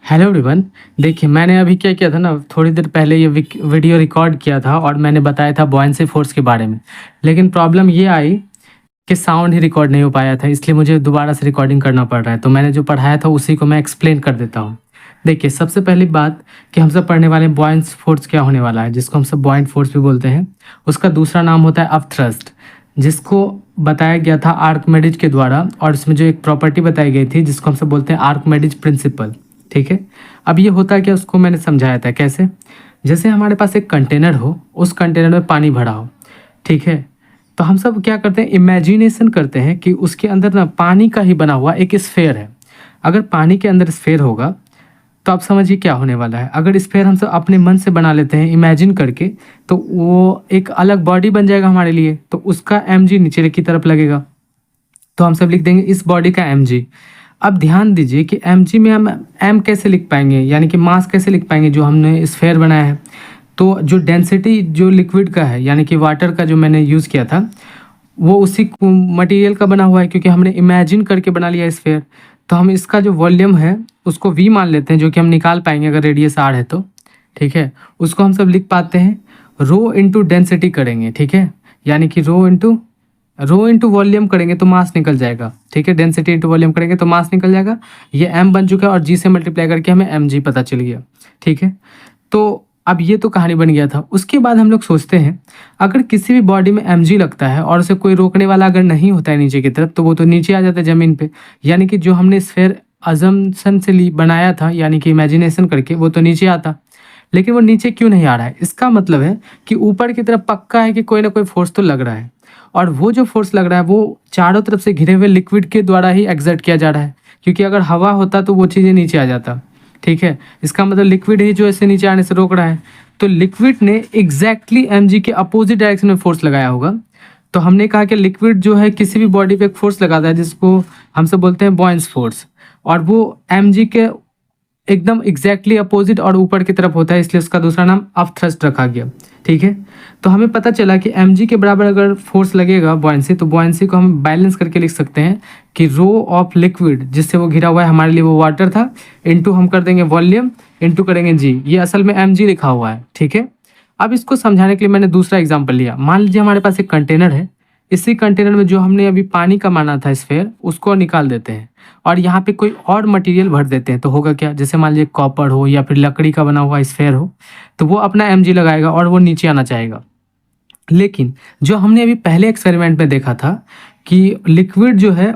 Hello everyone. देखिए, मैंने अभी क्या किया था ना, थोड़ी देर पहले ये वीडियो रिकॉर्ड किया था और मैंने बताया था बॉयंसी फोर्स के बारे में। लेकिन प्रॉब्लम ये आई कि साउंड ही रिकॉर्ड नहीं हो पाया था, इसलिए मुझे दोबारा से रिकॉर्डिंग करना पड़ रहा है। तो मैंने जो पढ़ाया था उसी को मैं एक्सप्लेन कर देता हूँ। देखिए, सबसे पहली बात कि हम सब पढ़ने वाले बॉयंस फोर्स क्या होने वाला है, जिसको हम सब बॉयंट फोर्स भी बोलते हैं। उसका दूसरा नाम होता है अपथ्रस्ट, जिसको बताया गया था आर्कमेडिज के द्वारा। और इसमें जो एक प्रॉपर्टी बताई गई थी जिसको हम सब बोलते हैं आर्कमेडिज प्रिंसिपल। ठीक है, अब ये होता क्या, उसको मैंने समझाया था कैसे। जैसे हमारे पास एक कंटेनर हो, उस कंटेनर में पानी भरा हो, ठीक है। तो हम सब क्या करते हैं, इमेजिनेशन करते हैं कि उसके अंदर ना पानी का ही बना हुआ एक स्फेयर है। अगर पानी के अंदर स्फेयर होगा तो आप समझिए क्या होने वाला है। अगर स्फेयर हम सब अपने मन से बना लेते हैं इमेजिन करके, तो वो एक अलग बॉडी बन जाएगा हमारे लिए। तो उसका mg नीचे की तरफ लगेगा, तो हम सब लिख देंगे इस बॉडी का mg। अब ध्यान दीजिए कि mg में हम m कैसे लिख पाएंगे, यानी कि मास कैसे लिख पाएंगे जो हमने स्फेयर बनाया है। तो जो डेंसिटी जो लिक्विड का है, यानी कि वाटर का जो मैंने यूज़ किया था, वो उसी मटेरियल का बना हुआ है, क्योंकि हमने इमेजिन करके बना लिया स्फेयर। तो हम इसका जो वॉल्यूम है उसको v मान लेते हैं, जो कि हम निकाल पाएंगे अगर रेडियस r है तो। ठीक है, उसको हम सब लिख पाते हैं रो इंटू डेंसिटी करेंगे। ठीक है, यानी कि रो इंटू वॉल्यूम करेंगे तो मास निकल जाएगा। ठीक है, डेंसिटी इंटू वॉल्यूम करेंगे तो मास निकल जाएगा। ये m बन चुका है और g से मल्टीप्लाई करके हमें mg पता चल गया। ठीक है, तो अब ये तो कहानी बन गया था। उसके बाद हम लोग सोचते हैं अगर किसी भी बॉडी में mg लगता है और उसे कोई रोकने वाला अगर नहीं होता है नीचे की तरफ, तो वो तो नीचे आ जाता है ज़मीन पे। यानी कि जो हमने स्फेयर अजम्पशन से बनाया था, यानी कि इमेजिनेशन करके, वो तो नीचे आता। लेकिन वो नीचे क्यों नहीं आ रहा है, इसका मतलब है कि ऊपर की तरफ पक्का है कि कोई ना कोई फोर्स तो लग रहा है। और वो जो फोर्स लग रहा है वो चारों तरफ से घिरे हुए लिक्विड के द्वारा ही एक्सर्ट किया जा रहा है, क्योंकि अगर हवा होता तो वो चीज़ें नीचे आ जाता। ठीक है, इसका मतलब लिक्विड ही जो ऐसे नीचे आने से रोक रहा है। तो लिक्विड ने एग्जैक्टली mg के अपोजिट डायरेक्शन में फोर्स लगाया होगा। तो हमने कहा कि लिक्विड जो है किसी भी बॉडी पे एक फोर्स लगाता है जिसको हम सब बोलते हैं बॉयंस फोर्स, और वो mg के एकदम एग्जैक्टली अपोजिट और ऊपर की तरफ होता है, इसलिए उसका दूसरा नाम अपथ्रस्ट रखा गया। ठीक है, तो हमें पता चला कि mg के बराबर अगर फोर्स लगेगा बॉयंसी, तो बॉयंसी को हम बैलेंस करके लिख सकते हैं कि रो ऑफ लिक्विड जिससे वो घिरा हुआ है, हमारे लिए वो वाटर था, इनटू हम कर देंगे वॉल्यूम, इनटू करेंगे g। ये असल में mg लिखा हुआ है। ठीक है, अब इसको समझाने के लिए मैंने दूसरा एग्जाम्पल लिया। मान लीजिए हमारे पास एक कंटेनर है, इसी कंटेनर में जो हमने अभी पानी का माना था स्फेयर, उसको निकाल देते हैं और यहाँ पे कोई और मटेरियल भर देते हैं। तो होगा क्या, जैसे मान लीजिए कॉपर हो या फिर लकड़ी का बना हुआ स्फेयर हो, तो वो अपना mg लगाएगा और वो नीचे आना चाहेगा। लेकिन जो हमने अभी पहले एक्सपेरिमेंट में देखा था कि लिक्विड जो है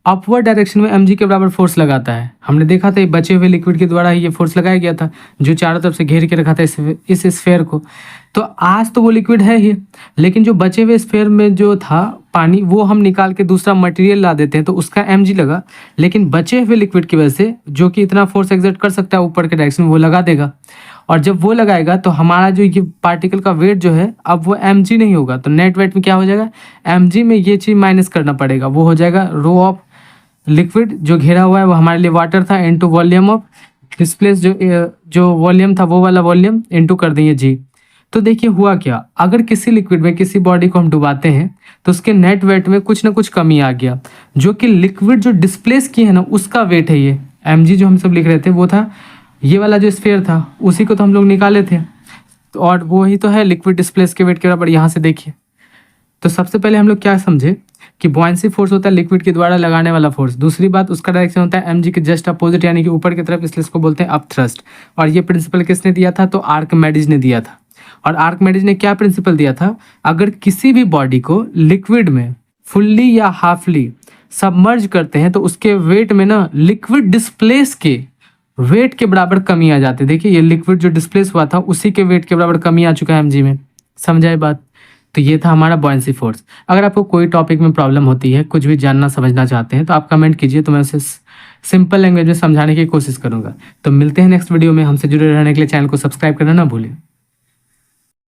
अपवर्ड डायरेक्शन में mg के बराबर फोर्स लगाता है। हमने देखा था ये बचे हुए लिक्विड के द्वारा ही ये फोर्स लगाया गया था, जो चारों तरफ से घेर के रखा था इस स्फेयर को। तो आज तो वो लिक्विड है ही, लेकिन जो बचे हुए स्फेयर में जो था पानी, वो हम निकाल के दूसरा मटेरियल ला देते हैं तो उसका mg लगा। लेकिन बचे हुए लिक्विड की वजह से जो कि इतना फोर्स एक्सर्ट कर सकता है ऊपर के डायरेक्शन में, वो लगा देगा। और जब वो लगाएगा तो हमारा जो ये पार्टिकल का वेट जो है, अब वो mg नहीं होगा, तो नेट वेट में क्या हो जाएगा, mg में ये चीज़ माइनस करना पड़ेगा। वो हो जाएगा रो ऑफ लिक्विड जो घेरा हुआ है वो हमारे लिए वाटर था, इनटू वॉल्यूम ऑफ डिस्प्लेस, जो वॉल्यूम था वो वाला वॉल्यूम, इनटू कर देंगे g। तो देखिए हुआ क्या, अगर किसी लिक्विड में किसी बॉडी को हम डुबाते हैं तो उसके नेट वेट में कुछ ना कुछ कमी आ गया, जो कि लिक्विड जो डिस्प्लेस की है ना उसका वेट है। ये mg जो हम सब लिख रहे थे वो था ये वाला जो स्फेयर था, उसी को तो हम लोग निकाले थे, तो और वो ही तो है लिक्विड डिस्प्लेस के वेट के बराबर। यहाँ से देखिए, तो सबसे पहले हम लोग क्या समझे कि बॉयंसी फोर्स होता है लिक्विड के द्वारा लगाने वाला फोर्स। दूसरी बात, उसका डायरेक्शन होता है mg के जस्ट अपोजिट, यानी कि ऊपर की तरफ, इसलिए इसको बोलते हैं अपथ्रस्ट। और ये प्रिंसिपल किसने दिया था, तो आर्कमेडिज ने दिया था। और आर्कमेडिज ने क्या प्रिंसिपल दिया था, अगर किसी भी बॉडी को लिक्विड में फुल्ली या हाफली सबमर्ज करते हैं तो उसके वेट में ना लिक्विड डिस्प्लेस के वेट के बराबर कमी आ जाती है। देखिए ये लिक्विड जो डिस्प्लेस हुआ था उसी के वेट के बराबर कमी आ चुका है mg में। समझाए बात। तो ये था हमारा बॉयंसी फोर्स। अगर आपको कोई टॉपिक में प्रॉब्लम होती है, कुछ भी जानना समझना चाहते हैं, तो आप कमेंट कीजिए, तो मैं उसे सिंपल लैंग्वेज में समझाने की कोशिश करूंगा। तो मिलते हैं नेक्स्ट वीडियो में। हमसे जुड़े रहने के लिए चैनल को सब्सक्राइब करना ना भूलें।